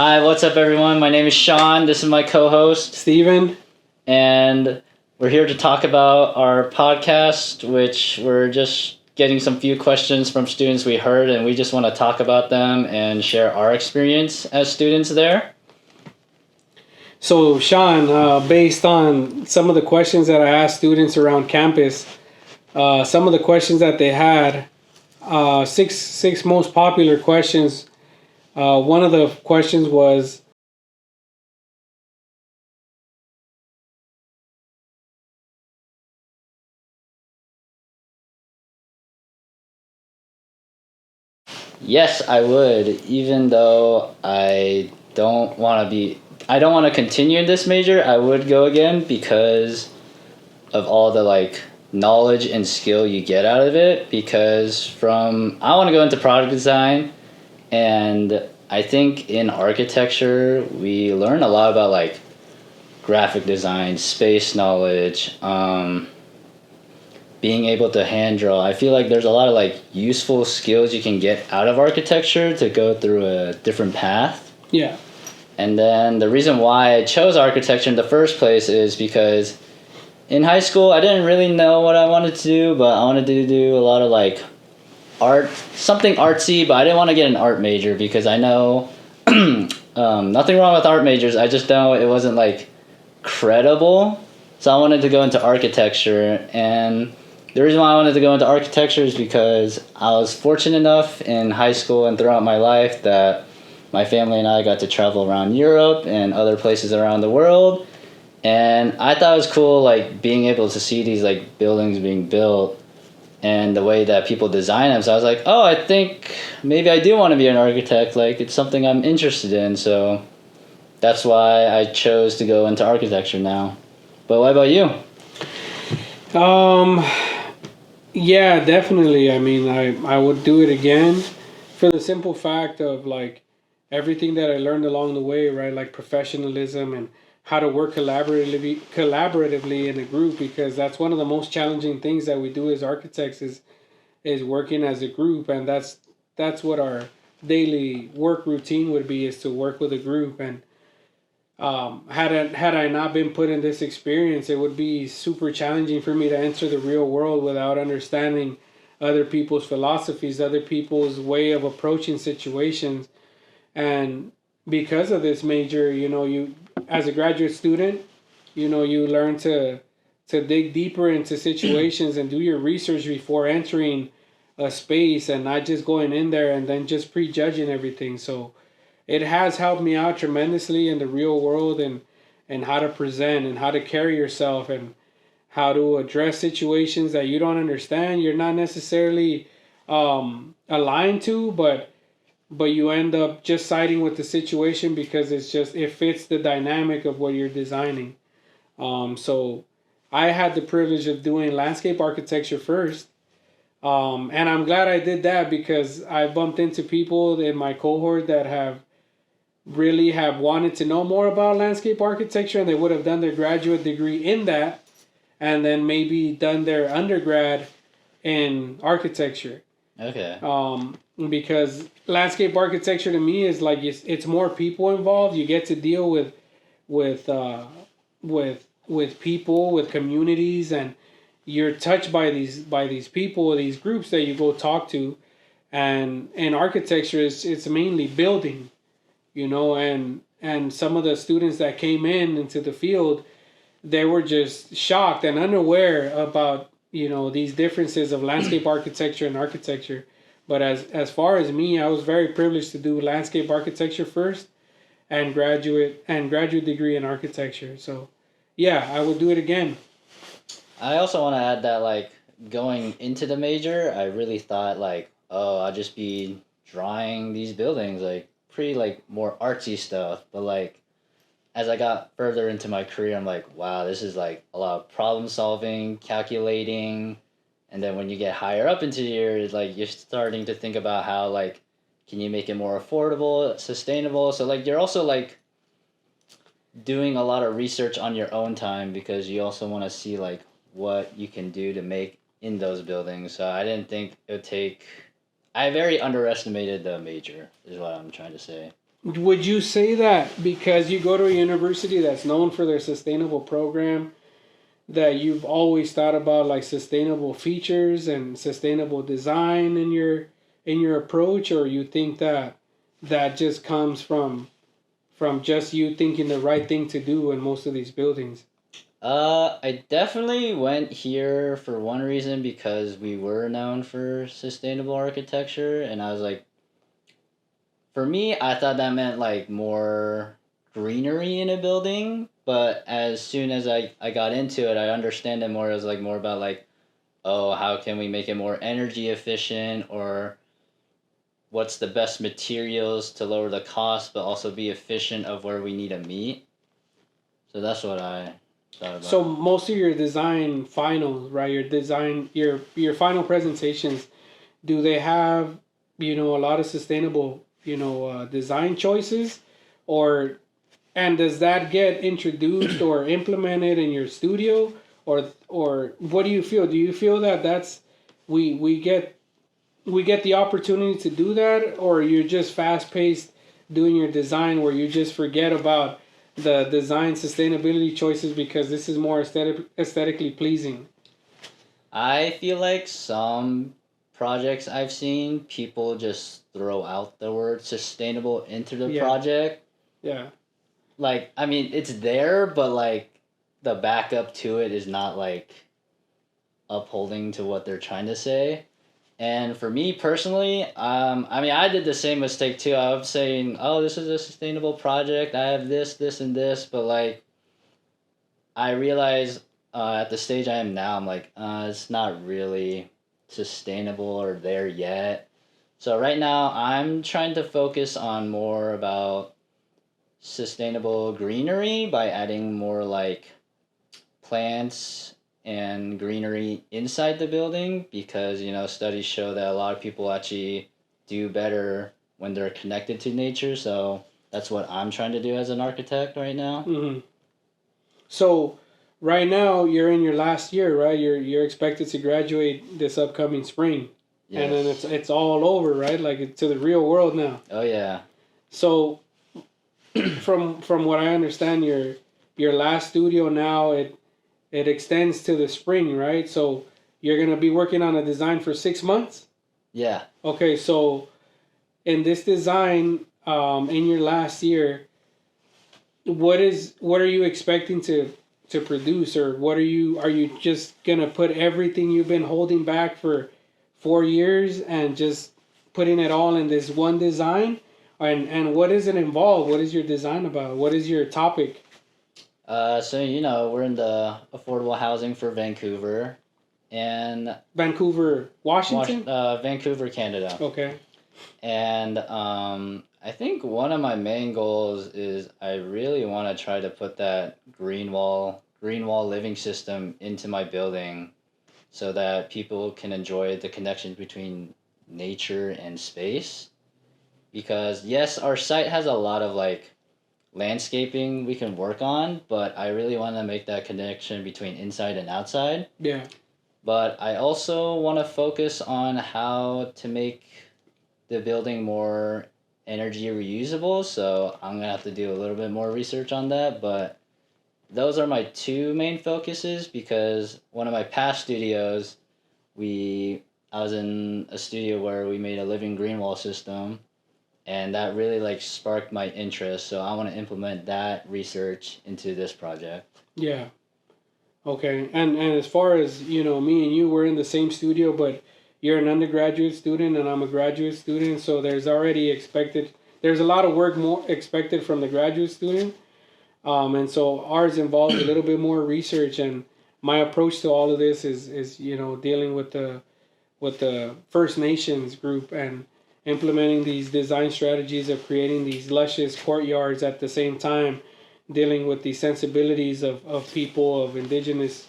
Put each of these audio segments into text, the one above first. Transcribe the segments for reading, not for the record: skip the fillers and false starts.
Hi, what's up, everyone? My name is Sean. This is my co-host, Steven. and we're here to talk about our podcast, which we're just getting some few questions from students we heard, and we just want to talk about them and share our experience as students there. So, Sean, based on some of the questions that I asked students around campus, some of the questions that they had, six most popular questions. One of the questions was, Yes, I would, even though I don't want to continue in this major. I would go again because of all the knowledge and skill you get out of it. Because I want to go into product design, and I think in architecture we learn a lot about graphic design, space knowledge, being able to hand draw. I feel like there's a lot of useful skills you can get out of architecture to go through a different path. yeah. And then the reason why I chose architecture in the first place is because in high school I didn't really know what I wanted to do, but I wanted to do a lot of art, something artsy, but I didn't want to get an art major because I know nothing wrong with art majors. I just know it wasn't credible. So I wanted to go into architecture, and the reason why I wanted to go into architecture is because I was fortunate enough in high school and throughout my life that my family and I got to travel around Europe and other places around the world. And I thought it was cool, being able to see these buildings being built and the way that people design them. So I was like, oh, I think maybe I do want to be an architect. It's something I'm interested in. So that's why I chose to go into architecture now. But what about you? Um, yeah, definitely. I mean, I would do it again for the simple fact of everything that I learned along the way, right? Like professionalism and how to work collaboratively in a group, because that's one of the most challenging things that we do as architects is working as a group, and that's what our daily work routine would be, is to work with a group. And had I not been put in this experience, it would be super challenging for me to enter the real world without understanding other people's philosophies, other people's way of approaching situations. And because of this major, you, as a graduate student, you learn to dig deeper into situations and do your research before entering a space, and not just going in there and then just prejudging everything. So it has helped me out tremendously in the real world, and how to present and how to carry yourself and how to address situations that you don't understand, you're not necessarily aligned to, but you end up just siding with the situation because it fits the dynamic of what you're designing. So I had the privilege of doing landscape architecture first. And I'm glad I did that because I bumped into people in my cohort that have wanted to know more about landscape architecture, and they would have done their graduate degree in that, and then maybe done their undergrad in architecture. Okay. Because landscape architecture to me is it's more people involved. You get to deal with uh, with people, with communities, and you're touched by these people, these groups that you go talk to. And in architecture, it's mainly building, and some of the students that came into the field, they were just shocked and unaware about these differences of landscape architecture and architecture. But as far as me, I was very privileged to do landscape architecture first, and graduate degree in architecture. So yeah, I will do it again. I also want to add that going into the major, I really thought oh, I'll just be drawing these buildings, pretty more artsy stuff. But as I got further into my career, I'm like, wow, this is a lot of problem solving, calculating, and then when you get higher up into the years, you're starting to think about how can you make it more affordable, sustainable. So you're also doing a lot of research on your own time because you also want to see what you can do to make in those buildings. So I didn't think it would take. I very underestimated the major, is what I'm trying to say. Would you say that because you go to a university that's known for their sustainable program, that you've always thought about like sustainable features and sustainable design in your approach, or you think that that just comes from just you thinking the right thing to do in most of these buildings? I definitely went here for one reason because we were known for sustainable architecture, and I was like, for me, I thought that meant like more greenery in a building, but as soon as I got into it, I understand it more as like more about like, oh, how can we make it more energy efficient, or what's the best materials to lower the cost but also be efficient of where we need to meet. So that's what I thought So about. most of your design finals, right? Your design, your final presentations, do they have, a lot of sustainable, design choices, or and does that get introduced or implemented in your studio, or what do you feel? Do you feel that that's we get we get the opportunity to do that, or you're just fast paced doing your design where you just forget about the design sustainability choices because this is more aesthetically pleasing? I feel like some projects I've seen, people just throw out the word sustainable into the Yeah, project. yeah, Like, I mean, it's there, but like the backup to it is not like upholding to what they're trying to say. And for me personally, I mean, I did the same mistake too. I was saying, "Oh, this is a sustainable project. I have this, this, and this," but like, I realize at the stage I am now, I'm like, it's not really sustainable or there yet. So right now, I'm trying to focus on more about sustainable greenery by adding more like plants and greenery inside the building because studies show that a lot of people actually do better when they're connected to nature. So that's what I'm trying to do as an architect right now. hmm So right now you're in your last year, right? You're expected to graduate this upcoming spring, and then Yes. it's all over, right? Like to the real world now. Oh yeah. So from what I understand, your last studio now it extends to the spring, right? So you're gonna be working on a design for 6 months. Yeah. Okay, so in this design, in your last year, what are you expecting to produce, or what are you just gonna put everything you've been holding back for 4 years and just putting it all in this one design? And what does it involve? What is your design about? What is your topic? So we're in the affordable housing for Vancouver, and Vancouver, Washington. Vancouver, Canada. Okay. And I think one of my main goals is I really want to try to put that green wall living system into my building so that people can enjoy the connection between nature and space. Because yes, our site has a lot of like landscaping we can work on, but I really want to make that connection between inside and outside. Yeah. But I also want to focus on how to make the building more energy reusable, so I'm gonna have to do a little bit more research on that. But those are my two main focuses because one of my past studios, we I was in a studio where we made a living green wall system, and that really like sparked my interest. So I want to implement that research into this project. Yeah. Okay, and as far as me and you, we're in the same studio, but you're an undergraduate student and I'm a graduate student, so there's a lot of work more expected from the graduate student, and so ours involves a little bit more research. And my approach to all of this is dealing with the First Nations group and implementing these design strategies of creating these luscious courtyards at the same time dealing with the sensibilities of people of indigenous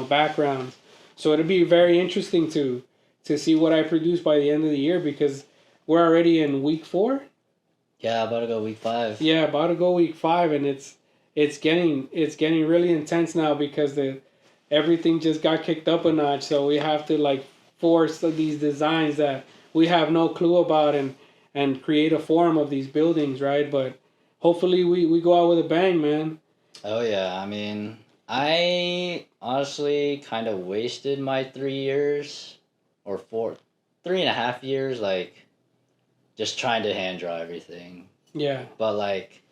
backgrounds. So it'll be very interesting to see what I produce by the end of the year because we're already in week 4. Yeah, about to go week 5. Yeah, about to go week 5, and it's getting really intense now because the everything just got kicked up a notch. So we have to like force these designs that we have no clue about, and create a form of these buildings, right? But hopefully we go out with a bang, man. Oh yeah, I mean, I honestly kind of wasted my 3 years or 3.5 years, like just trying to hand draw everything. Yeah. But like,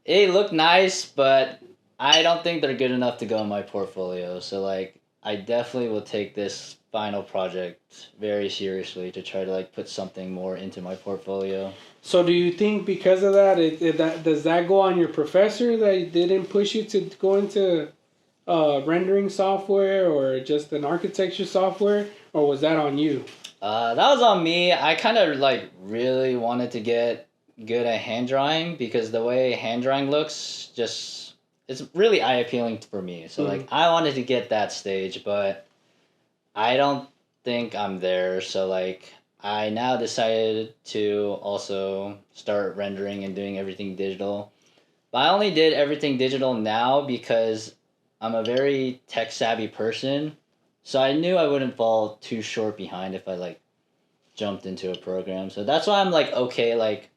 it looked nice, but I don't think they're good enough to go in my portfolio. So like, I definitely will take this final project very seriously to try to like put something more into my portfolio. So do you think because of that, that does that go on your professor that didn't push you to go into rendering software or just an architecture software, or was that on you? That was on me. I kind of like really wanted to get good at hand drawing because the way hand drawing looks just it's really eye appealing for me. So like I wanted to get that stage, but I don't think I'm there. So like I now decided to also start rendering and doing everything digital. But I only did everything digital now because I'm a very tech savvy person. So I knew I wouldn't fall too short behind if I like jumped into a program. So that's why I'm like okay like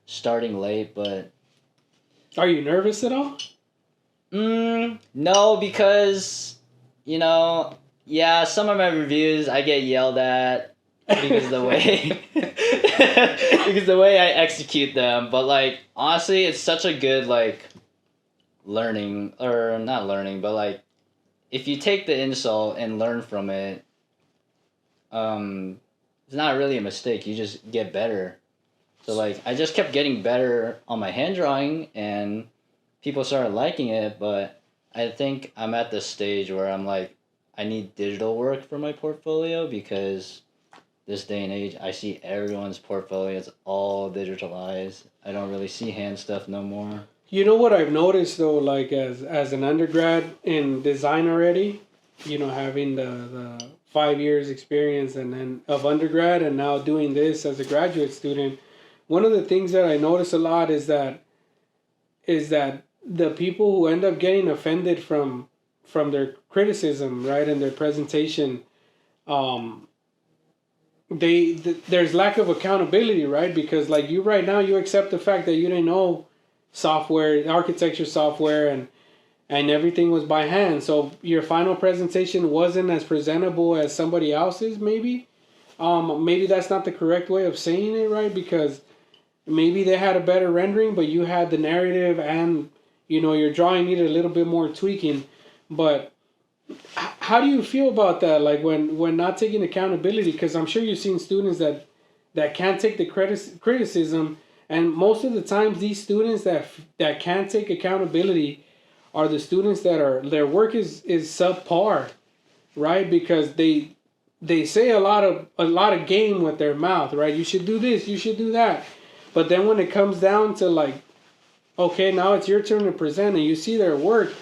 starting late, but Are you nervous at all? no, because you know, yeah, some of my reviews I get yelled at because of the way because the way I execute them, but like honestly, it's such a good like learning or not learning, but like if you take the insult and learn from it, it's not really a mistake. You just get better. So like I just kept getting better on my hand drawing and people started liking it, but I think I'm at the stage where I'm like I need digital work for my portfolio because this day and age I see everyone's portfolio is all digitalized. I don't really see hand stuff no more. You know what I've noticed though, like as an undergrad in design already, you know, having the 5 years experience and then of undergrad and now doing this as a graduate student, one of the things that I notice a lot is that the people who end up getting offended from their criticism, right, and their presentation, um, there's lack of accountability, right? Because like you right now, you accept the fact that you didn't know software, architecture software, and everything was by hand. So your final presentation wasn't as presentable as somebody else's, maybe. Maybe that's not the correct way of saying it, right? Because maybe they had a better rendering, but you had the narrative and your drawing needed a little bit more tweaking. But how do you feel about that? Like when not taking accountability, because I'm sure you've seen students that can't take the criticism, and most of the times these students that can't take accountability are the students that are their work is subpar, right? Because they say a lot of game with their mouth, right? You should do this, you should do that, but then when it comes down to like, okay, now it's your turn to present, and you see their work,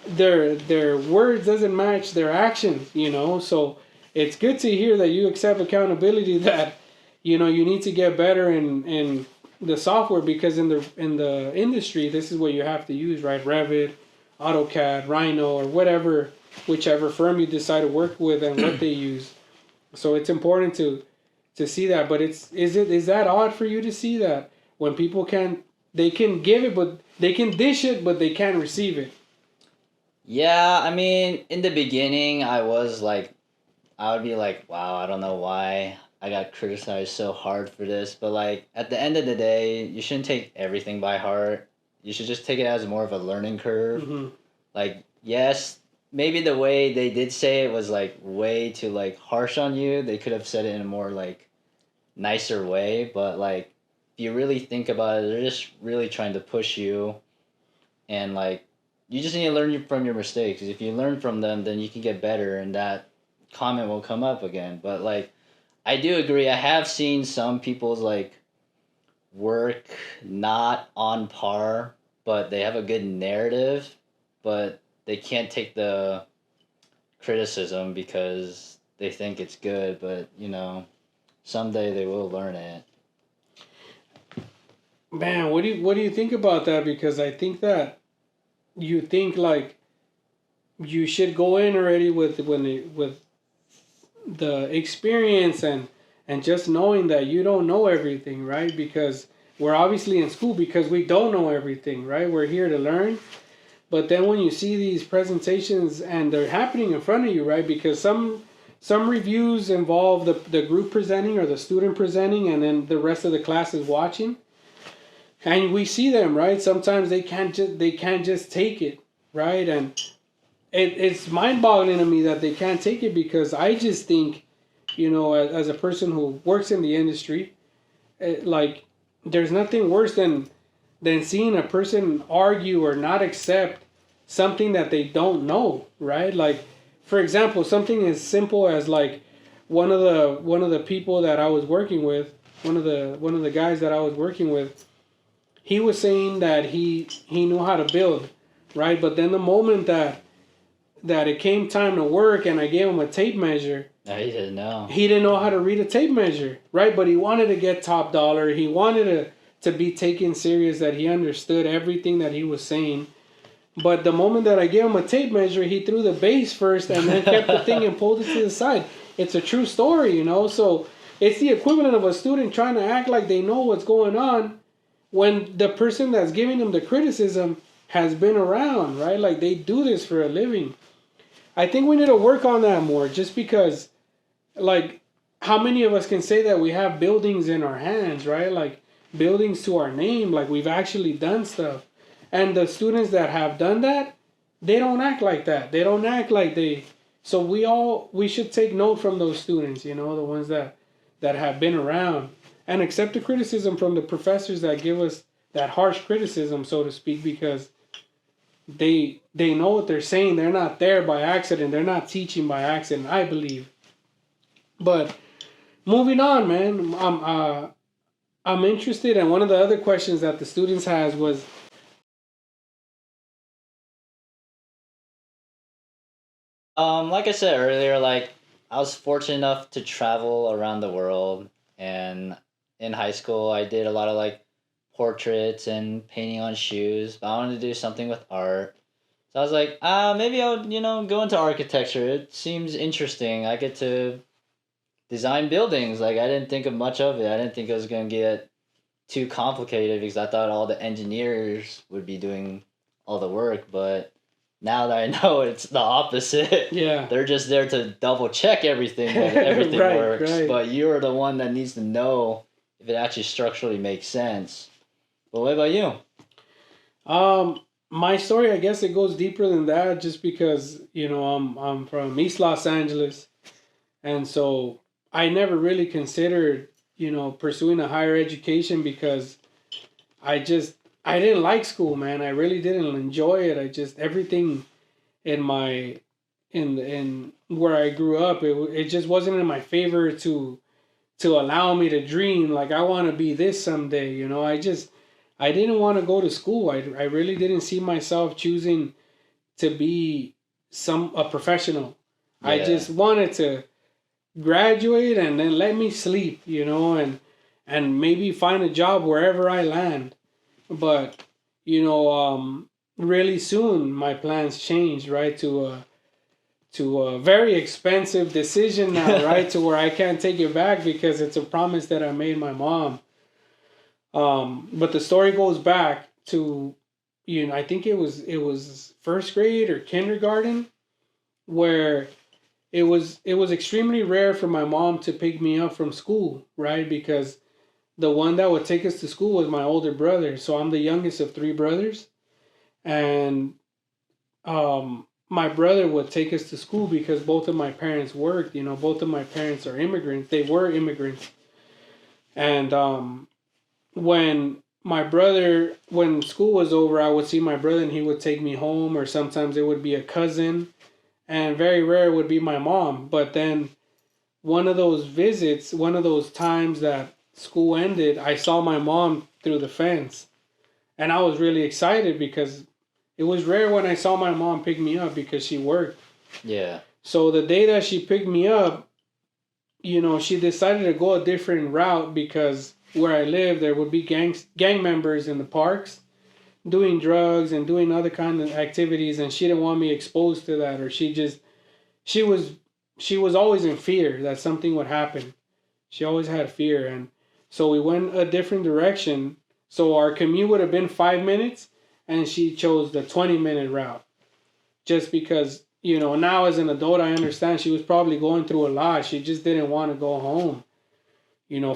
their words doesn't match their actions, so it's good to hear that you accept accountability that you need to get better in the software, because in the industry this is what you have to use, right? Revit, AutoCAD, Rhino, or whichever firm you decide to work with and what they use. So it's important to see that. But is that odd for you to see that when people they can give it, but they can dish it, but they can't receive it? Yeah, I mean, in the beginning, I would be like, wow, I don't know why I got criticized so hard for this. But, like, at the end of the day, you shouldn't take everything by heart. You should just take it as more of a learning curve. Mm-hmm. Like, yes, maybe the way they did say it was, like, way too, like, harsh on you. They could have said it in a more, like, nicer way. But, like, if you really think about it, they're just really trying to push you. And, like, you just need to learn from your mistakes. If you learn from them, then you can get better, and that comment will come up again. But like, I do agree. I have seen some people's like work not on par, but they have a good narrative, but they can't take the criticism because they think it's good. But someday they will learn it. Man, what do you think about that? Because I think that you think like you should go in already with the experience And just knowing that you don't know everything, right? Because we're obviously in school because we don't know everything, right? We're here to learn. But then when you see these presentations and they're happening in front of you, right? Because some reviews involve the group presenting or the student presenting, and then the rest of the class is watching. And we see them, right? Sometimes they can't just take it, right? And it's mind-boggling to me that they can't take it, because I just think, as a person who works in the industry, like, there's nothing worse than seeing a person argue or not accept something that they don't know, right? Like, for example, something as simple as, like, one of the people that I was working with, one of the guys that I was working with, he was saying that he knew how to build, right? But then the moment that it came time to work and I gave him a tape measure, No, he didn't know. he didn't know how to read a tape measure, right? But he wanted to get top dollar. He wanted to be taken serious, that he understood everything that he was saying. But the moment that I gave him a tape measure, he threw the base first and then kept the thing and pulled it to the side. It's a true story, So it's the equivalent of a student trying to act like they know what's going on when the person that's giving them the criticism has been around, right? Like, they do this for a living. I think we need to work on that more, just because, like, how many of us can say that we have buildings in our hands, right? Like, buildings to our name, like we've actually done stuff. And the students that have done that, they don't act like that. They don't act like they. So we should take note from those students, the ones that have been around, and accept the criticism from the professors that give us that harsh criticism, so to speak, because they know what they're saying. They're not there by accident. They're not teaching by accident, I believe. But moving on, man, I'm interested, and one of the other questions that the students has was, Like I said earlier, like I was fortunate enough to travel around the world, and in high school I did a lot of like portraits and painting on shoes. But I wanted to do something with art, so I was like, maybe I would, go into architecture. It seems interesting. I get to design buildings. Like I didn't think of much of it. I didn't think it was gonna get too complicated because I thought all the engineers would be doing all the work, but now that I know it's the opposite. yeah. They're just there to double check everything that everything Right, works. right. But you're the one that needs to know if it actually structurally makes sense. But what about you? My story, I guess it goes deeper than that, just because, I'm from East Los Angeles, and so I never really considered, pursuing a higher education, because I didn't like school, man. I really didn't enjoy it. I just everything in my in where I grew up, it just wasn't in my favor to allow me to dream like I want to be this someday. I didn't want to go to school. I really didn't see myself choosing to be a professional. I Yeah. just wanted to graduate and then let me sleep, and maybe find a job wherever I land. But really soon my plans changed, right, to a very expensive decision now, right, to where I can't take it back because it's a promise that I made my mom. But the story goes back to, I think it was first grade or kindergarten, where it was extremely rare for my mom to pick me up from school, right? Because the one that would take us to school was my older brother. So I'm the youngest of three brothers, and my brother would take us to school because both of my parents worked. Both of my parents are immigrants. They were immigrants, and when school was over, I would see my brother and he would take me home, or sometimes it would be a cousin, and very rare would be my mom. But then one of those visits, one of those times that school ended, I saw my mom through the fence, and I was really excited because it was rare when I saw my mom pick me up because she worked. Yeah. So the day that she picked me up, she decided to go a different route, because where I live, there would be gang members in the parks doing drugs and doing other kind of activities, and she didn't want me exposed to that, or she was always in fear that something would happen. She always had fear, and so we went a different direction. So our commute would have been 5 minutes, and she chose the 20-minute route just because, now as an adult, I understand she was probably going through a lot. She just didn't want to go home,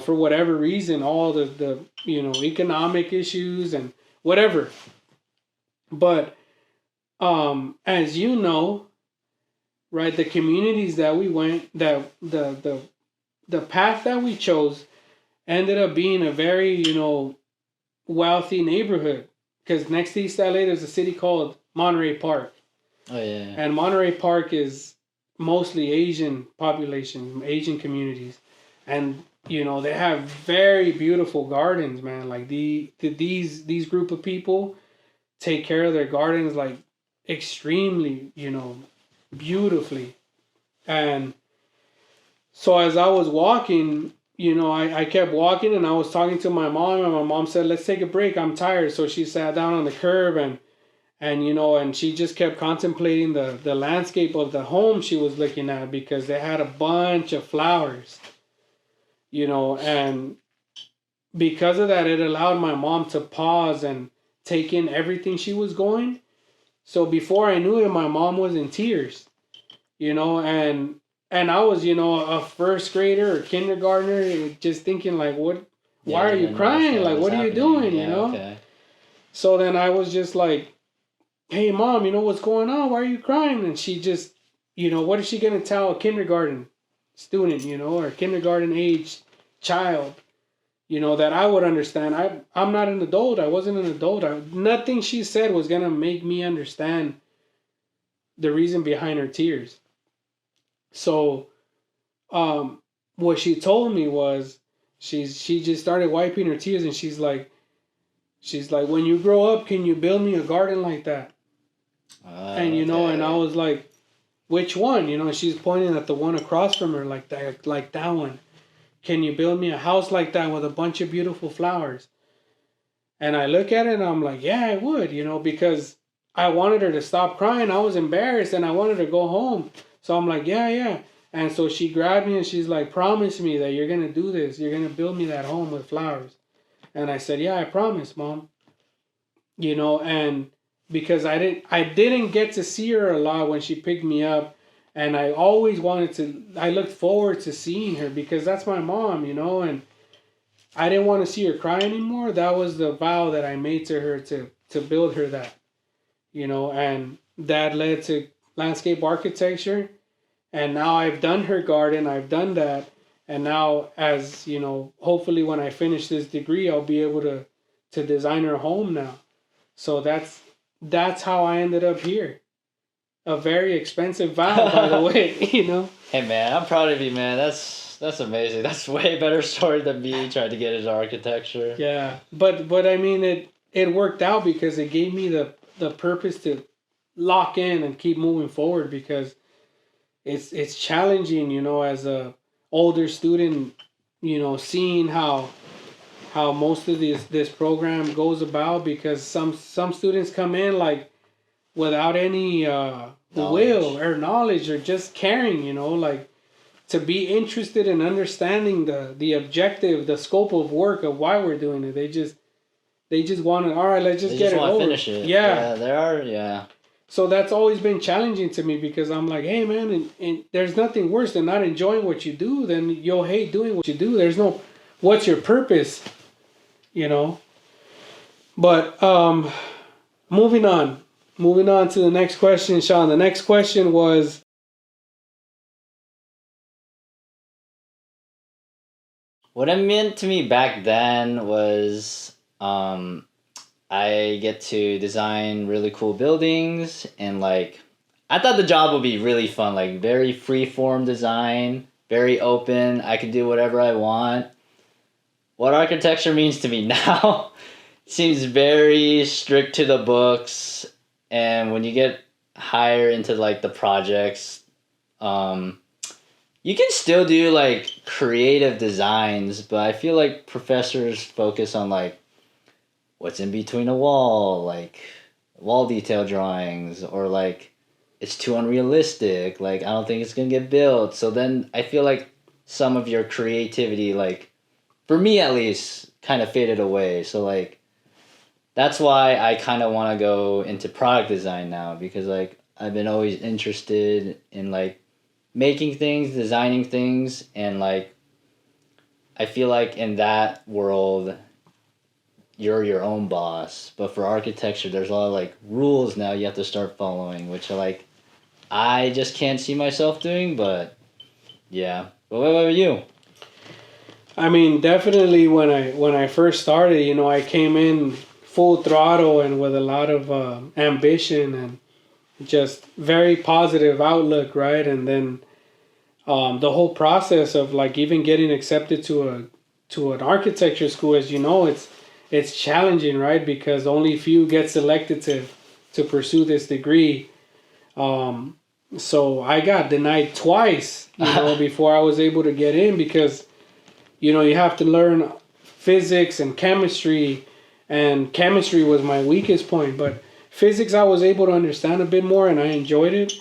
for whatever reason, all the economic issues and whatever. But as you know, right, the communities that we went, that the path that we chose ended up being a very, wealthy neighborhood. Because next to East LA, there's a city called Monterey Park. Oh yeah. And Monterey Park is mostly Asian population, Asian communities. And, they have very beautiful gardens, man. Like these group of people take care of their gardens like extremely, beautifully. And so as I was walking, I kept walking and I was talking to my mom, and my mom said, "Let's take a break. I'm tired." So she sat down on the curb, and she just kept contemplating the landscape of the home she was looking at, because they had a bunch of flowers, and because of that, it allowed my mom to pause and take in everything she was going. So before I knew it, my mom was in tears, and I was, a first grader or kindergartner, just thinking like, what, Yeah, why you are you didn't crying? understand what Like, was what are you happening. doing, Yeah, okay. So then I was just like, hey mom, what's going on? Why are you crying? And she just, what is she going to tell a kindergarten student, or kindergarten age child, that I would understand. I'm not an adult. I wasn't an adult. Nothing she said was going to make me understand the reason behind her tears. So, what she told me was, she just started wiping her tears, and she's like, when you grow up, can you build me a garden like that? And and I Okay. was like, which one? She's pointing at the one across from her, like that one. Can you build me a house like that with a bunch of beautiful flowers? And I look at it and I'm like, yeah, I would, because I wanted her to stop crying. I was embarrassed and I wanted to go home. So I'm like, yeah, yeah. And so she grabbed me and she's like, promise me that you're going to do this. You're going to build me that home with flowers. And I said, yeah, I promise, mom. And because I didn't get to see her a lot when she picked me up, and I always I looked forward to seeing her because that's my mom, and I didn't want to see her cry anymore. That was the vow that I made to her to build her that, and that led to landscape architecture. And now I've done her garden, I've done that. And now, as hopefully when I finish this degree, I'll be able to design her home now. So that's how I ended up here. A very expensive vow, by the way, Hey man, I'm proud of you, man. That's amazing. That's way better story than me trying to get into architecture. Yeah, but I mean, it worked out because it gave me the purpose to lock in and keep moving forward, because it's challenging, as a older student, seeing how most of this program goes about, because some students come in like without any will Knowledge. or knowledge or just caring, like to be interested in understanding the objective, the scope of work of why we're doing it. They just want to, all right, let's just They get just it want to over. finish it. Yeah. Yeah, there are. Yeah. So that's always been challenging to me, because I'm like, hey man, and there's nothing worse than not enjoying what you do. Then you'll hate doing what you do. There's no, what's your purpose, you know? But moving on to the next question, Sean. The next question was, What it meant to me back then was I get to design really cool buildings, and like I thought the job would be really fun, like very free form design, very open. I could do whatever I want. What architecture means to me now seems very strict to the books, and when you get higher into like the projects, um, you can still do like creative designs, but I feel like professors focus on like what's in between a wall, like wall detail drawings, or like it's too unrealistic. Like I don't think it's gonna get built. So then I feel like some of your creativity, like, for me at least, kind of faded away. So, like, that's why I kind of want to go into product design now, because, like, I've been always interested in, like, making things, designing things, and, like, I feel like in that world, you're your own boss. But for architecture, there's a lot of, like, rules now you have to start following, which are, like, I just can't see myself doing, but yeah. But what about you? I mean, definitely when I first started, you know, I came in full throttle and with a lot of ambition and just very positive outlook, right? And then the whole process of like even getting accepted to an architecture school, as you know, it's challenging, right? Because only few get selected to pursue this degree. Um, so I got denied twice, you know, before I was able to get in because you know you have to learn physics and chemistry, and chemistry was my weakest point, but physics I was able to understand a bit more and I enjoyed it.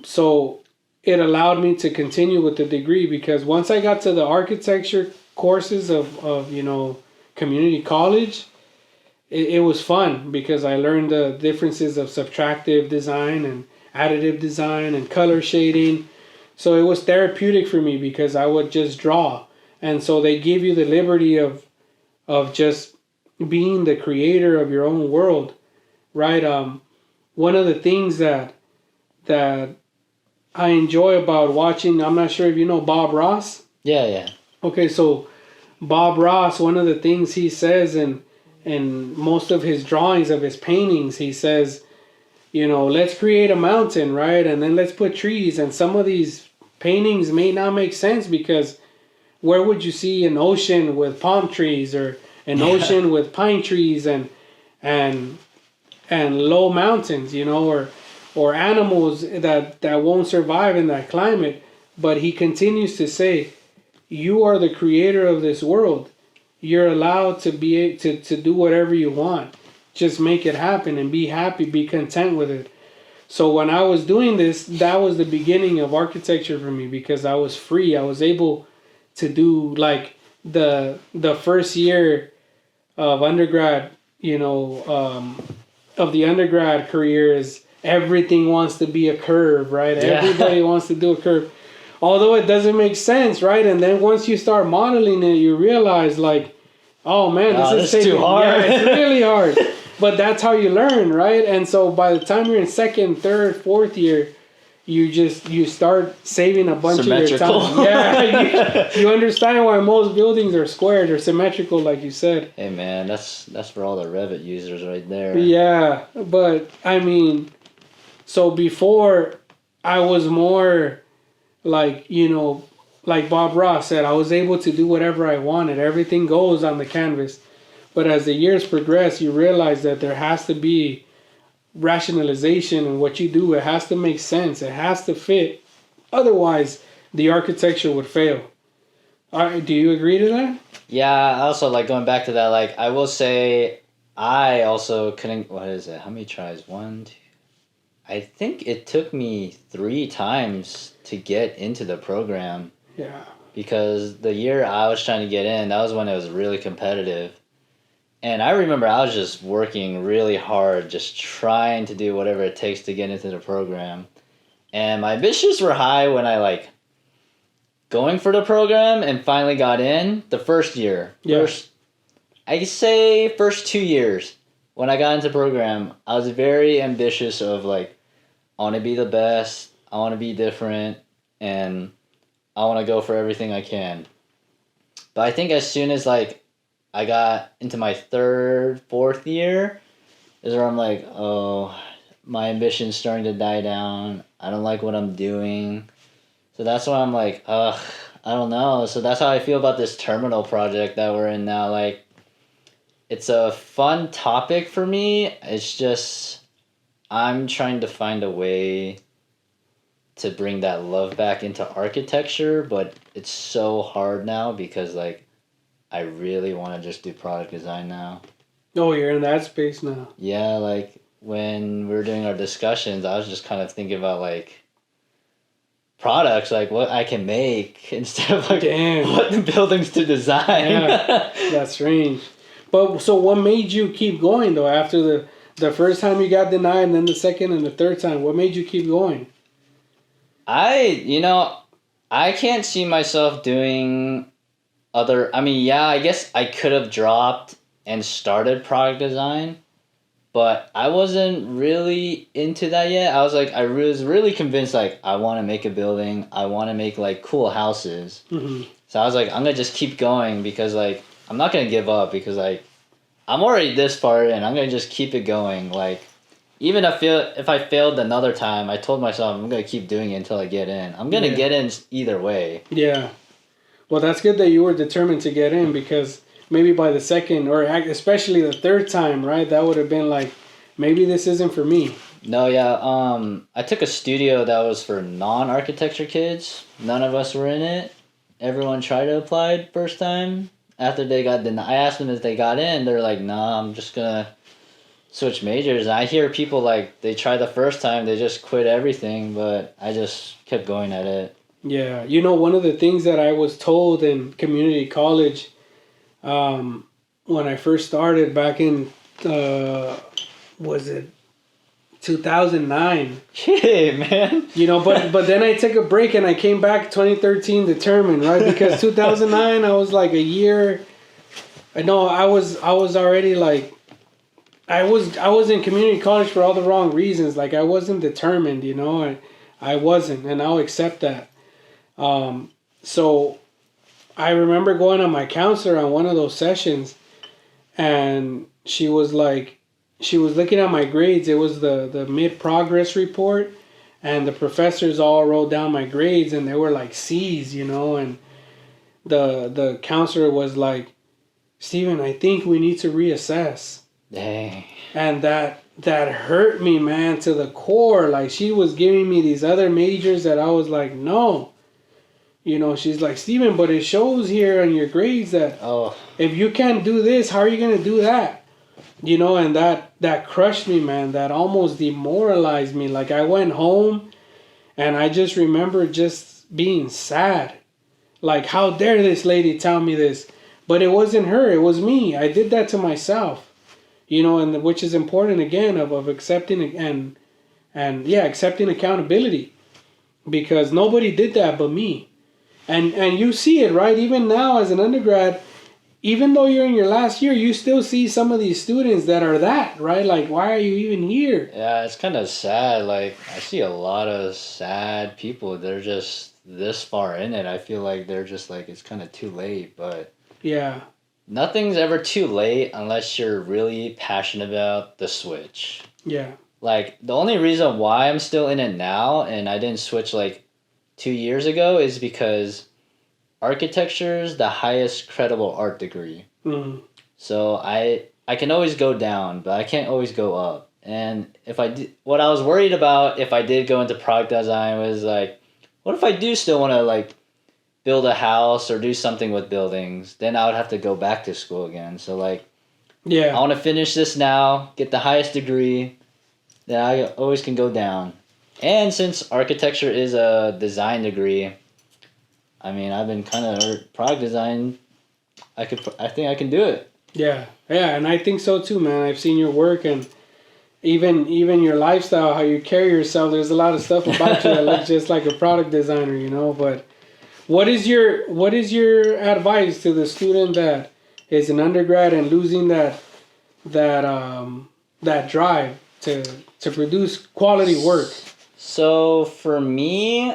So it allowed me to continue with the degree because once I got to the architecture courses of you know community college, it was fun because I learned the differences of subtractive design and additive design and color shading. So it was therapeutic for me because I would just draw. And so they give you the liberty of just being the creator of your own world, right? One of the things that I enjoy about watching, I'm not sure if you know Bob Ross. Yeah, yeah. Okay, so Bob Ross, one of the things he says in most of his drawings of his paintings, he says, you know, let's create a mountain, right? And then let's put trees. And some of these paintings may not make sense because where would you see an ocean with palm trees or an ocean with pine trees and and low mountains, you know, or animals that won't survive in that climate? But he continues to say, you are the creator of this world. You're allowed to to do whatever you want. Just make it happen and be happy, be content with it. So when I was doing this, that was the beginning of architecture for me because I was free. I was able to do like the first year of undergrad, you know, of the undergrad career is everything wants to be a curve, right? Yeah. Everybody wants to do a curve. Although it doesn't make sense, right? And then once you start modeling it, you realize like, oh man, this is too hard. Yeah, it's really hard. But that's how you learn, right? And so by the time you're in second, third, fourth year, you start saving a bunch of your time. Yeah, you understand why most buildings are squared or symmetrical, like you said. Hey man, that's for all the Revit users right there. Yeah, but I mean, so before I was more like, you know, like Bob Ross said, I was able to do whatever I wanted. Everything goes on the canvas. But as the years progress, you realize that there has to be rationalization in what you do. It has to make sense. It has to fit. Otherwise, the architecture would fail. Do you agree to that? Yeah, also, like, going back to that, like, I will say I also couldn't, what is it? How many tries? One, two. I think it took me 3 times to get into the program. Yeah. Because the year I was trying to get in, that was when it was really competitive. And I remember I was just working really hard, just trying to do whatever it takes to get into the program. And my ambitions were high when I, like, going for the program and finally got in the first year. Yeah. I say first 2 years. When I got into the program, I was very ambitious of, like, I want to be the best, I want to be different, and I want to go for everything I can. But I think as soon as, like, I got into my third, fourth year is where I'm like, oh, my ambition's starting to die down. I don't like what I'm doing. So that's why I'm like, ugh, I don't know. So that's how I feel about this terminal project that we're in now. Like, it's a fun topic for me. It's just, I'm trying to find a way to bring that love back into architecture, but it's so hard now because, like, I really want to just do product design now. Oh, you're in that space now. Yeah, like when we were doing our discussions, I was just kind of thinking about like products, like what I can make instead of like Damn. what the buildings to design. Yeah, that's strange. But so what made you keep going though after the first time you got denied and then the second and the third time? What made you keep going? I can't see myself doing other. I mean, yeah, I guess I could have dropped and started product design, but I wasn't really into that yet. I was really convinced like I want to make a building. I want to make like cool houses. Mm-hmm. So I was like, I'm gonna just keep going because like I'm not gonna give up because like I'm already this far in. I'm gonna just keep it going. Like even if I failed another time, I told myself I'm gonna keep doing it until I get in. I'm gonna get in either way. Yeah. Well, that's good that you were determined to get in because maybe by the second or especially the third time, right? That would have been like, maybe this isn't for me. No, yeah. I took a studio that was for non-architecture kids. None of us were in it. Everyone tried to apply first time. After they got denied, I asked them if they got in. They're like, "Nah, I'm just gonna switch majors." And I hear people like they try the first time, they just quit everything. But I just kept going at it. Yeah, one of the things that I was told in community college, when I first started back in, was it 2009? Hey, man. But then I took a break and I came back 2013 determined, right? Because 2009 I was like a year. No, I was already like, I was in community college for all the wrong reasons. Like I wasn't determined, I wasn't, and I'll accept that. So I remember going to my counselor on one of those sessions, and she was looking at my grades. It was the mid progress report, and the professors all wrote down my grades, and they were like C's, and the counselor was like, "Steven, I think we need to reassess." Dang. And that hurt me, man, to the core. Like she was giving me these other majors that I was like, no. She's like, "Steven, but it shows here on your grades that if you can't do this, how are you going to do that?" And that crushed me, man. That almost demoralized me. Like I went home and I just remember just being sad. Like, how dare this lady tell me this? But it wasn't her. It was me. I did that to myself. And which is important again of accepting and accepting accountability, because nobody did that but me. And you see it, right? Even now as an undergrad, even though you're in your last year, you still see some of these students that are that, right? Like, why are you even here? Yeah, it's kind of sad. Like, I see a lot of sad people. They're just this far in it. I feel like they're just like, it's kind of too late, but... Yeah. Nothing's ever too late unless you're really passionate about the switch. Yeah. Like, the only reason why I'm still in it now and I didn't switch, like, 2 years ago is because architecture is the highest credible art degree. Mm. So I can always go down, but I can't always go up. And what I was worried about if I did go into product design was like, what if I do still want to like build a house or do something with buildings? Then I would have to go back to school again. So like, yeah, I want to finish this now, get the highest degree, then I always can go down. And since architecture is a design degree, I mean, I've been kind of product design. I think I can do it. Yeah, and I think so too, man. I've seen your work and even your lifestyle, how you carry yourself. There's a lot of stuff about you that looks just like a product designer, But what is your advice to the student that is an undergrad and losing that drive to produce quality work? So for me,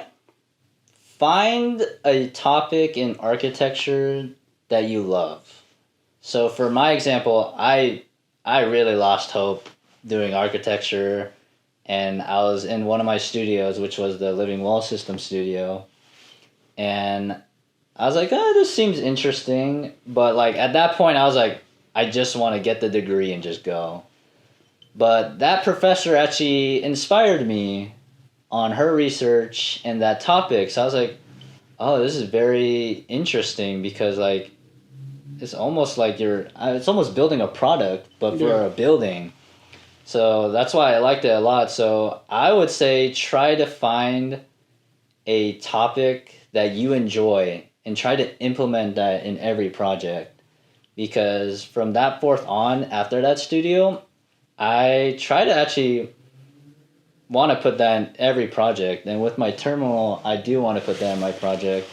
find a topic in architecture that you love. So for my example, I really lost hope doing architecture, and I was in one of my studios, which was the Living Wall System studio, and I was like, oh, this seems interesting, but like at that point I was like, I just want to get the degree and just go. But that professor actually inspired me on her research and that topic. So I was like, oh, this is very interesting because like it's almost like it's almost building a product, but for a building. So that's why I liked it a lot. So I would say try to find a topic that you enjoy and try to implement that in every project. Because from that forth on, after that studio, I try to actually want to put that in every project. And with my terminal, I do want to put that in my project.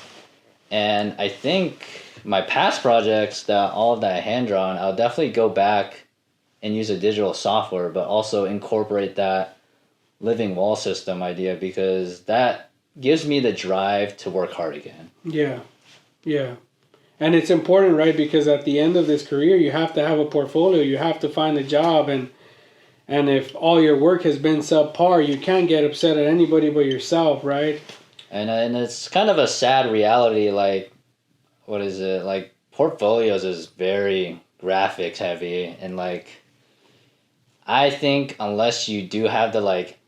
And I think my past projects, that all of that hand drawn, I'll definitely go back and use a digital software, but also incorporate that living wall system idea, because that gives me the drive to work hard again. Yeah. Yeah. And it's important, right? Because at the end of this career, you have to have a portfolio. You have to find a job. And if all your work has been subpar, you can't get upset at anybody but yourself, right? And it's kind of a sad reality, like, what is it? Like, portfolios is very graphics heavy. And, like, I think unless you do have the, like,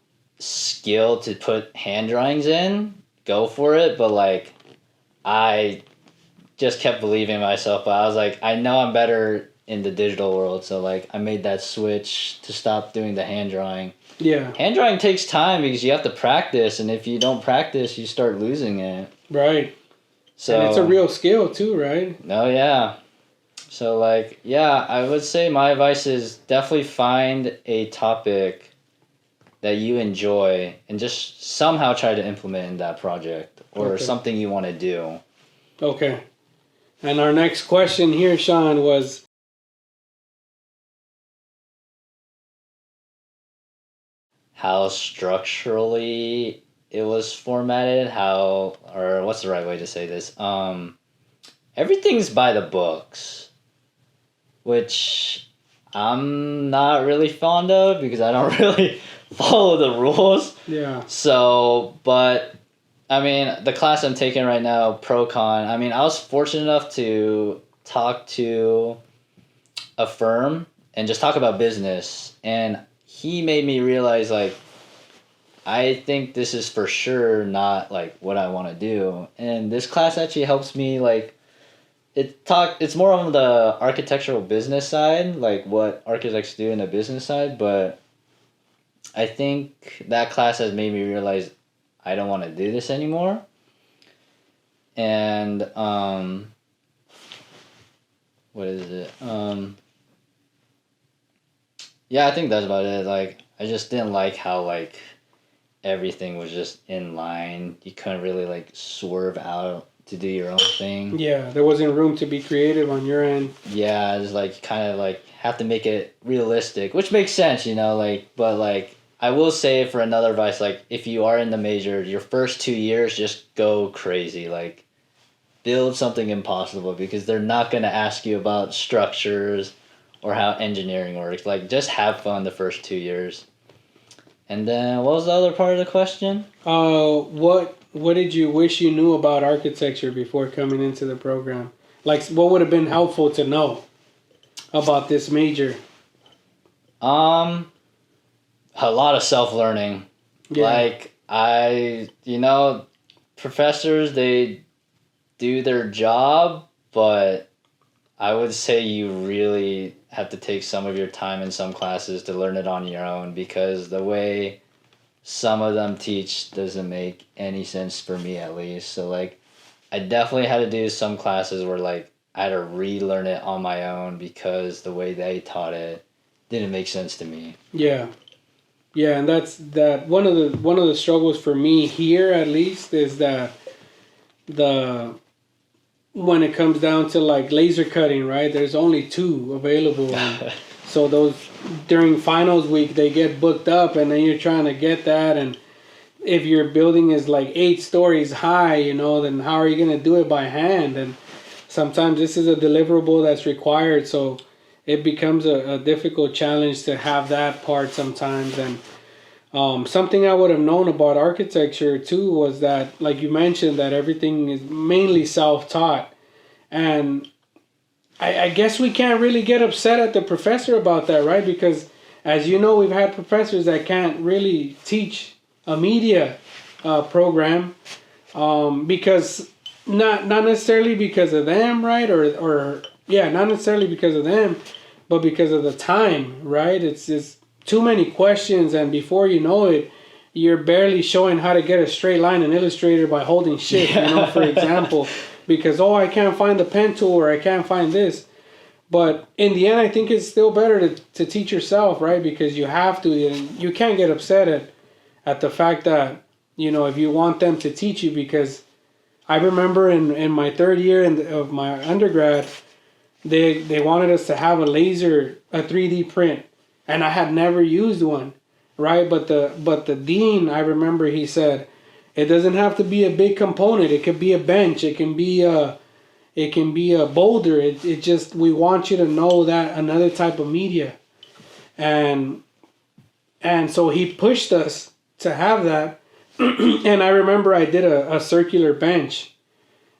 skill to put hand drawings in, go for it. But, like, I just kept believing in myself, but I was like, I know I'm better in the digital world, so like I made that switch to stop doing the hand drawing. Yeah. Hand drawing takes time because you have to practice, and if you don't practice, you start losing it. Right. So, and it's a real skill too, right? Oh yeah. So like, yeah, I would say my advice is definitely find a topic that you enjoy and just somehow try to implement in that project or something you want to do. Okay. And our next question here, Sean, was how structurally it was formatted, or what's the right way to say this? Everything's by the books, which I'm not really fond of because I don't really follow the rules. Yeah. So, but I mean, the class I'm taking right now, Pro-Con, I mean, I was fortunate enough to talk to a firm and just talk about business. And he made me realize, like, I think this is for sure not, like, what I want to do. And this class actually helps me, like, it's more on the architectural business side, like what architects do in the business side. But I think that class has made me realize I don't want to do this anymore. And what is it? Yeah, I think that's about it. Like, I just didn't like how, like, everything was just in line. You couldn't really, like, swerve out to do your own thing. Yeah, there wasn't room to be creative on your end. Yeah, it's like kind of like have to make it realistic, which makes sense, you know, like, but like I will say for another advice, like if you are in the major, your first 2 years, just go crazy, like build something impossible, because they're not going to ask you about structures or how engineering works. Like, just have fun the first 2 years. And then what was the other part of the question? What did you wish you knew about architecture before coming into the program? Like, what would have been helpful to know about this major? A lot of self-learning. Yeah. Like, professors, they do their job, but I would say you really have to take some of your time in some classes to learn it on your own, because the way some of them teach doesn't make any sense for me, at least. So, like, I definitely had to do some classes where, like, I had to relearn it on my own because the way they taught it didn't make sense to me. Yeah. Yeah, and that's one of the struggles for me here, at least, is that when it comes down to like laser cutting, right? There's only 2 available. So those during finals week, they get booked up, and then you're trying to get that. And if your building is like 8 stories high, then how are you going to do it by hand? And sometimes this is a deliverable that's required. So it becomes a difficult challenge to have that part sometimes. And something I would have known about architecture too was that, like you mentioned, that everything is mainly self-taught. And I guess we can't really get upset at the professor about that, right? Because, as you know, we've had professors that can't really teach a media program because not necessarily because of them, right? Or not necessarily because of them, but because of the time, right? It's just too many questions, and before you know it, you're barely showing how to get a straight line in Illustrator by holding shift, for example, because, I can't find the pen tool or I can't find this. But in the end, I think it's still better to teach yourself, right? Because you have to, and you can't get upset at the fact that, if you want them to teach you, because I remember in my third year of my undergrad, they wanted us to have a 3D print, and I had never used one, right? But the dean, I remember he said, it doesn't have to be a big component. It could be a bench. It can be a boulder. It just, we want you to know that another type of media, and so he pushed us to have that. And I remember I did a circular bench,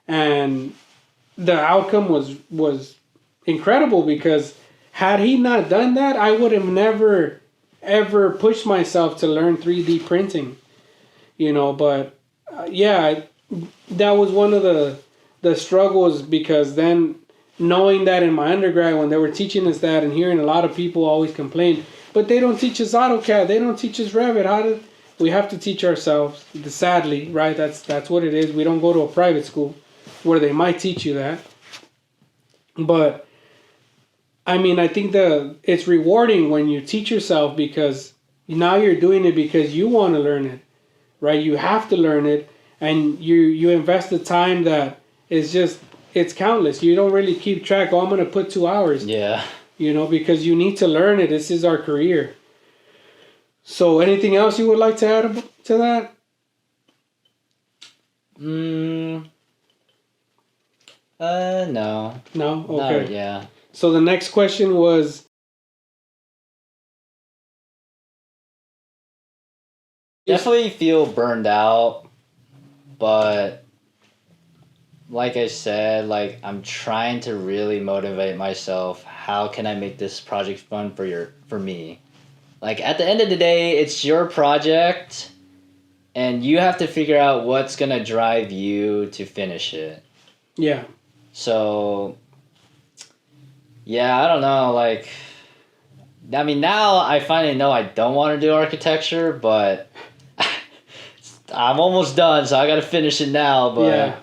and the outcome was incredible, because had he not done that, I would have never ever pushed myself to learn 3D printing, but that was one of the struggles, because then knowing that in my undergrad when they were teaching us that, and hearing a lot of people always complain, but they don't teach us AutoCAD, they don't teach us Revit, we have to teach ourselves, sadly, right? That's what it is. We don't go to a private school where they might teach you that. But I mean, I think it's rewarding when you teach yourself, because now you're doing it because you want to learn it, right? You have to learn it, and you invest the time that is just, it's countless. You don't really keep track. I'm going to put 2 hours. Yeah. Because you need to learn it. This is our career. So anything else you would like to add to that? No. No? Okay. No, yeah. So the next question was, definitely feel burned out, but like I said, I'm trying to really motivate myself. How can I make this project fun for me? At the end of the day, it's your project, and you have to figure out what's gonna drive you to finish it. Yeah. So, yeah, I don't know, I mean, now I finally know I don't want to do architecture, but I'm almost done, so I gotta finish it now, but... Yeah.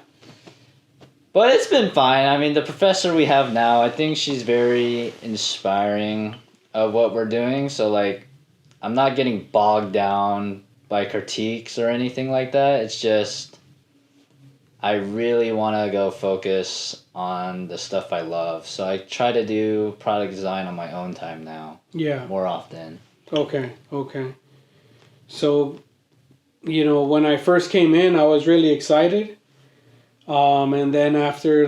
But it's been fine. I mean, the professor we have now, I think she's very inspiring of what we're doing. So, I'm not getting bogged down by critiques or anything like that. It's just, I really want to go focus on the stuff I love. So I try to do product design on my own time now. Yeah. More often. Okay. So, when I first came in, I was really excited. And then after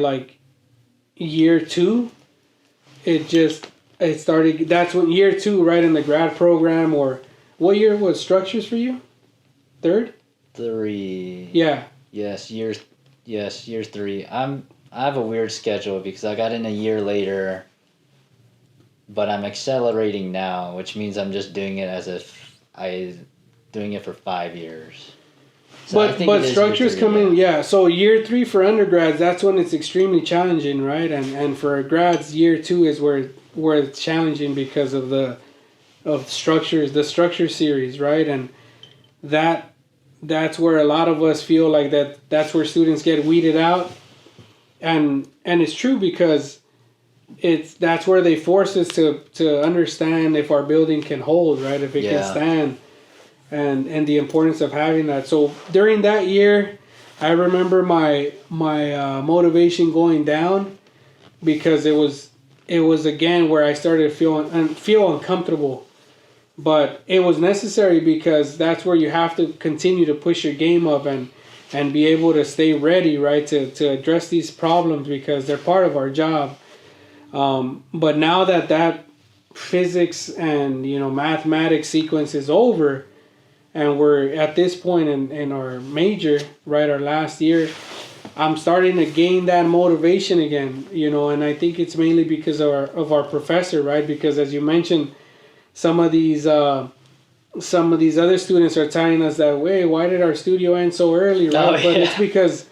year 2, it started. That's when year 2, right, in the grad program, or what year was structures for you? 3rd? 3. Yeah. Yes, year 3. I have a weird schedule because I got in a year later, but I'm accelerating now, which means I'm just doing it as if doing it for 5 years. So but structures coming, yeah. So year 3 for undergrads, that's when it's extremely challenging, right? And for grads, year 2 is where it's challenging because of structures, the structure series, right? And that's where a lot of us feel like that's where students get weeded out, and it's true, because that's where they force us to understand if our building can hold, right? If it can stand. And the importance of having that. So during that year, I remember my motivation going down, because it was again where I started to feel uncomfortable, but it was necessary, because that's where you have to continue to push your game up and be able to stay ready, right, to address these problems, because they're part of our job. But now that physics and mathematics sequence is over, and we're at this point in our major, right, our last year, I'm starting to gain that motivation again, and I think it's mainly because of our professor, right? Because as you mentioned, some of these other students are telling us that, why did our studio end so early, right? But it's because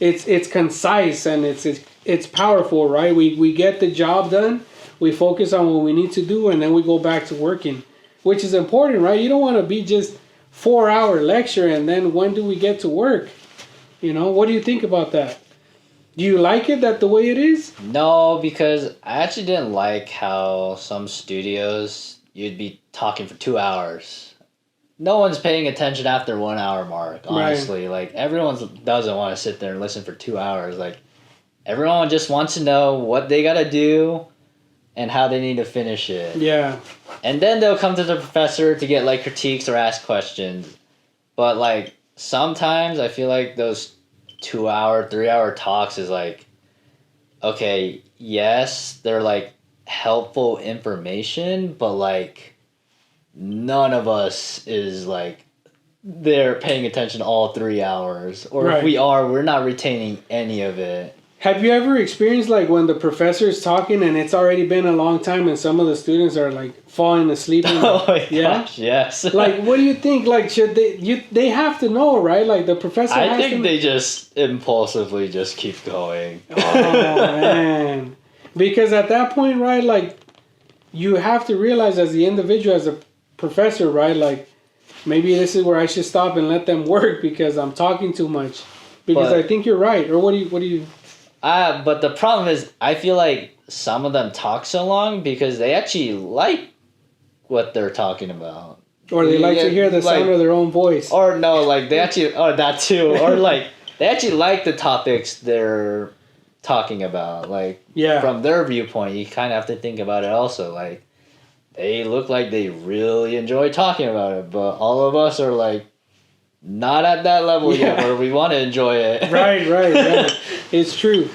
it's concise and it's powerful, right? We get the job done, we focus on what we need to do, and then we go back to working, which is important, right? You don't want to be just 4-hour lecture, and then when do we get to work? You know, what do you think about that? Do you like it that the way it is? No, because I actually didn't like how some studios you'd be talking for 2 hours. No one's paying attention after 1 hour mark, honestly. Right. Like, everyone doesn't want to sit there and listen for 2 hours. Like, everyone just wants to know what they gotta do and how they need to finish it. Yeah. And then they'll come to the professor to get, like, critiques or ask questions. But, like, sometimes I feel like those 2 hour, 3 hour talks is like, okay, yes, they're like helpful information, but like none of us is like they're paying attention all 3 hours. Or right. If we are, we're not retaining any of it. Have you ever experienced like when the professor's talking and it's already been a long time and some of the students are like falling asleep? Oh my gosh, yes. Like, what do you think? Like, should they have to know, right? Like the professor. I think they just impulsively just keep going. Oh man, because at that point, right? Like, you have to realize as the individual, as a professor, right? Like, maybe this is where I should stop and let them work because I'm talking too much. Because I think you're right. Or what do you? But the problem is, I feel like some of them talk so long because they actually like what they're talking about. Or they like to hear the sound of their own voice. Or no, like they actually, or that too. Or like they actually like the topics they're talking about. Like, from their viewpoint, you kind of have to think about it also. Like, they look like they really enjoy talking about it, but all of us are like, not at that level yet where we want to enjoy it. Right. It's true.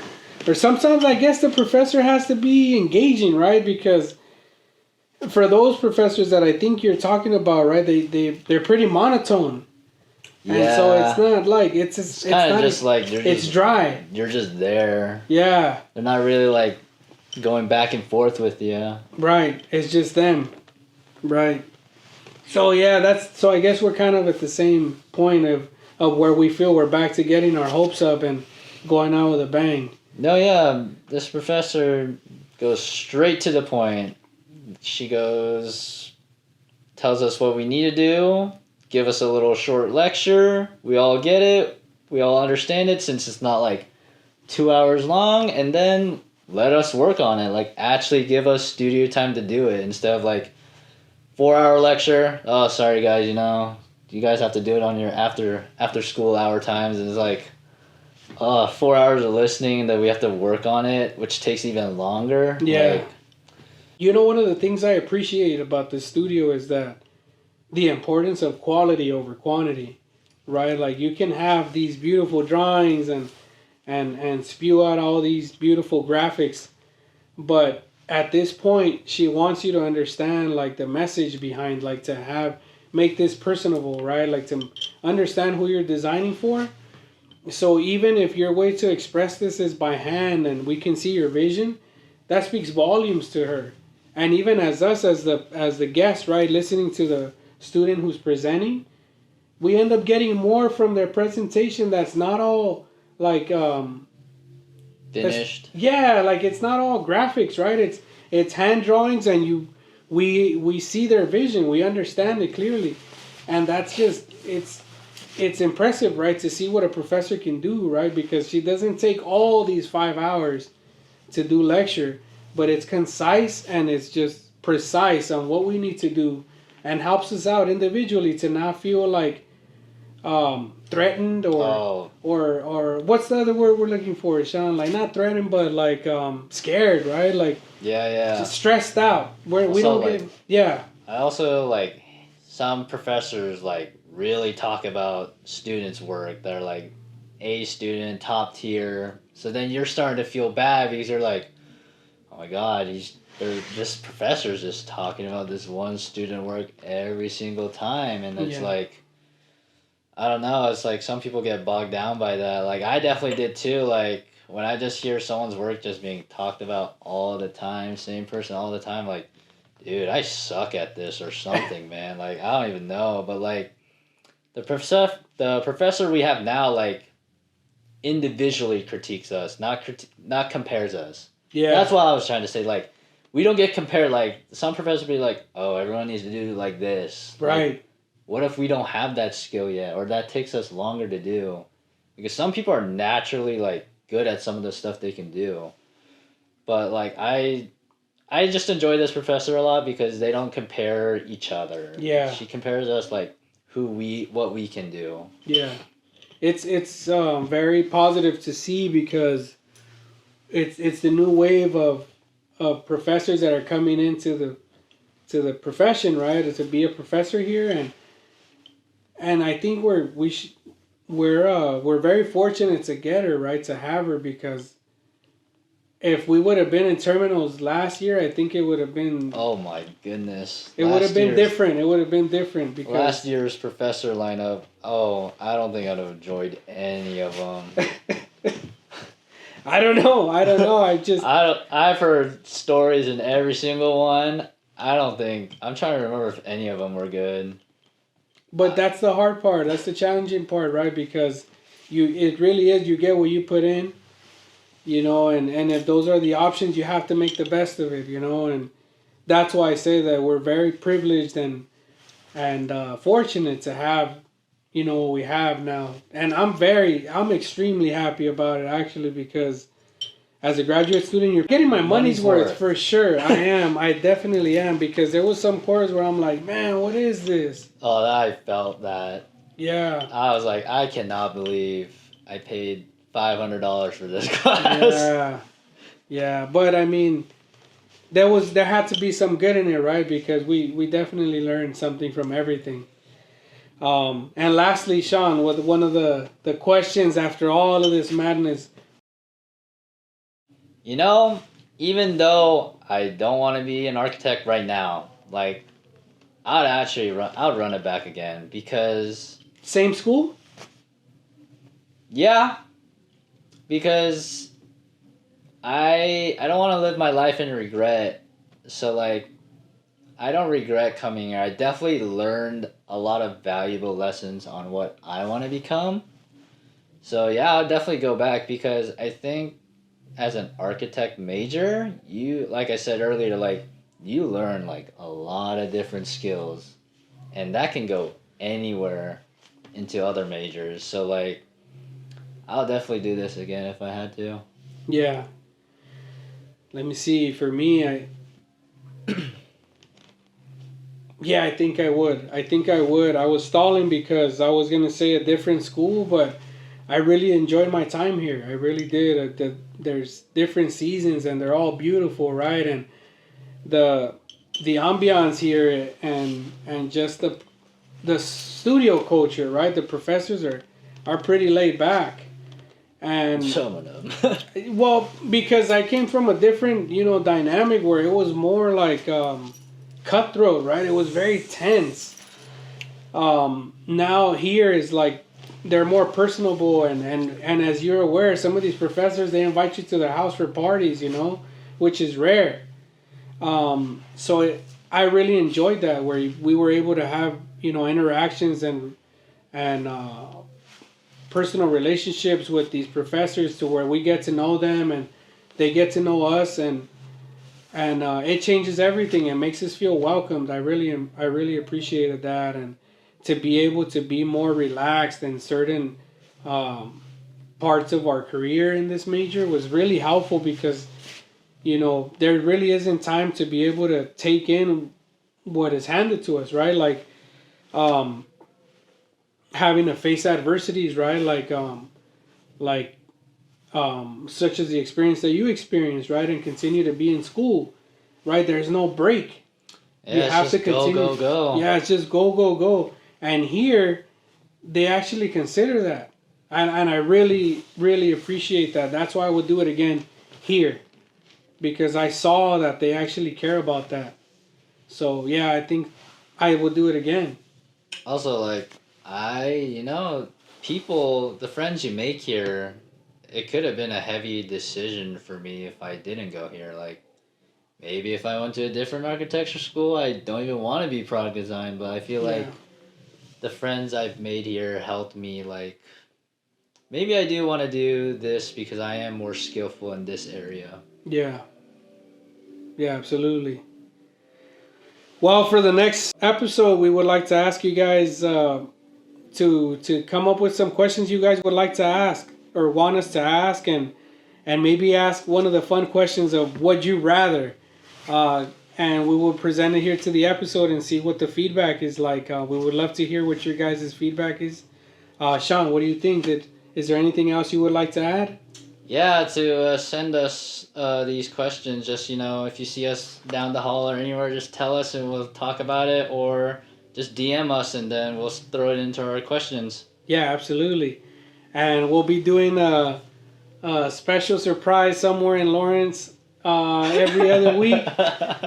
Or sometimes I guess the professor has to be engaging, right? Because for those professors that I think you're talking about, right, they're pretty monotone. Yeah. And so it's not like it's kind of just like it's dry. You're just there. Yeah. They're not really like going back and forth with you. Right. It's just them. Right. So so I guess we're kind of at the same point of where we feel we're back to getting our hopes up and going out with a bang. No, yeah, this professor goes straight to the point. She tells us what we need to do, give us a little short lecture. We all get it. We all understand it since it's not like 2 hours long, and then let us work on it. Like, actually give us studio time to do it instead of like 4-hour lecture. Oh, sorry guys, you guys have to do it on your after school hour times. And it's like, 4 hours of listening that we have to work on it, which takes even longer. Yeah. One of the things I appreciate about this studio is that the importance of quality over quantity, right? Like, you can have these beautiful drawings and spew out all these beautiful graphics, but at this point, she wants you to understand like the message behind, like to make this personable, right? Like to understand who you're designing for. So even if your way to express this is by hand and we can see your vision, that speaks volumes to her. And even as us, as the guest, right, listening to the student who's presenting, we end up getting more from their presentation that's not all like finished. Like it's not all graphics, right? It's hand drawings, and we see their vision, we understand it clearly, and that's just it's impressive, right, to see what a professor can do, right? Because she doesn't take all these 5 hours to do lecture, but it's concise and it's just precise on what we need to do, and helps us out individually to not feel like threatened or what's the other word we're looking for, Sean? Like, not threatened, but like scared, right? Like, just stressed out. Where we don't like, get I also like some professors like really talk about students' work. They're like A student, top tier. So then you're starting to feel bad because you're like, oh my god, this professor's just talking about this one student work every single time, and it's like, I don't know, it's like some people get bogged down by that. Like, I definitely did too. Like, when I just hear someone's work just being talked about all the time, same person all the time, like, dude, I suck at this or something, man. Like, I don't even know. But like, the professor we have now, like, individually critiques us, not compares us. Yeah. That's what I was trying to say. Like, we don't get compared. Like, some professors be like, oh, everyone needs to do like this. Right. Like, what if we don't have that skill yet, or that takes us longer to do? Because some people are naturally like good at some of the stuff they can do, but like I just enjoy this professor a lot because they don't compare each other. Yeah. She compares us like what we can do. Yeah. It's very positive to see because it's the new wave of professors that are coming into the profession, right? To be a professor here, and I think we're very fortunate to get her, right? To have her, because if we would have been in terminals last year, I think it would have been. Oh my goodness! It would have been different. It would have been different because last year's professor lineup. Oh, I don't think I'd have enjoyed any of them. I don't know. I've heard stories in every single one. I don't think I'm trying to remember if any of them were good. But that's the hard part. That's the challenging part, right? Because it really is. You get what you put in, and if those are the options, you have to make the best of it, and that's why I say that we're very privileged and fortunate to have, what we have now. And I'm extremely happy about it, actually, because as a graduate student, you're getting my money's worth for sure. I am. I definitely am, because there was some course where I'm like, man, what is this? Oh, I felt that. Yeah. I was like, I cannot believe I paid $500 for this class. Yeah. But I mean, there had to be some good in it, right? Because we definitely learned something from everything. And lastly, Sean, with one of the questions after all of this madness. Even though I don't want to be an architect right now, like I'd run it back again because Same school? yeah, because I don't want to live my life in regret. So like I don't regret coming here. I definitely learned a lot of valuable lessons on what I want to become. So yeah, I'll definitely go back because I think as an architect major, you like I said earlier, like you learn like a lot of different skills, and that can go anywhere into other majors. So like, I'll definitely do this again if I had to. Yeah. Let me see. For me, yeah, I think I would. I was stalling because I was gonna say a different school, but I really enjoyed my time here. I really did. There's different seasons and they're all beautiful, right? And the the ambiance here and just the studio culture, right? The professors are pretty laid back. And Some of them. well, because I came from a different, dynamic where it was more like cutthroat, right? It was very tense. Now here is like they're more personable, and as you're aware, some of these professors, they invite you to their house for parties, which is rare. I really enjoyed that, where we were able to have interactions and personal relationships with these professors, to where we get to know them and they get to know us, and it changes everything. It makes us feel welcomed. I really appreciated that, and to be able to be more relaxed in certain parts of our career in this major was really helpful, because there really isn't time to be able to take in what is handed to us, right? Like having to face adversities, right? Like such as the experience that you experienced, right? And continue to be in school, right? There's no break. Yeah, you have to continue. Go. Yeah, it's just go. And here, they actually consider that. And I really, really appreciate that. That's why I would do it again here. Because I saw that they actually care about that. So, yeah, I think I will do it again. Also, like, people, the friends you make here, it could have been a heavy decision for me if I didn't go here. Like, maybe if I went to a different architecture school, I don't even want to be product design, but I feel like the friends I've made here helped me, like, maybe I do want to do this because I am more skillful in this area. Yeah. Yeah, absolutely. Well, for the next episode, we would like to ask you guys to come up with some questions you guys would like to ask or want us to ask, and maybe ask one of the fun questions of would you rather. And we will present it here to the episode and see what the feedback is like. We would love to hear what your guys' feedback is. Sean, what do you think? Is there anything else you would like to add? Yeah, to send us these questions. Just, if you see us down the hall or anywhere, just tell us and we'll talk about it, or just DM us and then we'll throw it into our questions. Yeah, absolutely. And we'll be doing a special surprise somewhere in Lawrence every other week.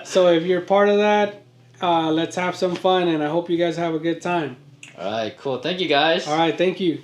So if you're part of that, let's have some fun, and I hope you guys have a good time. All right, cool. Thank you, guys. All right, thank you.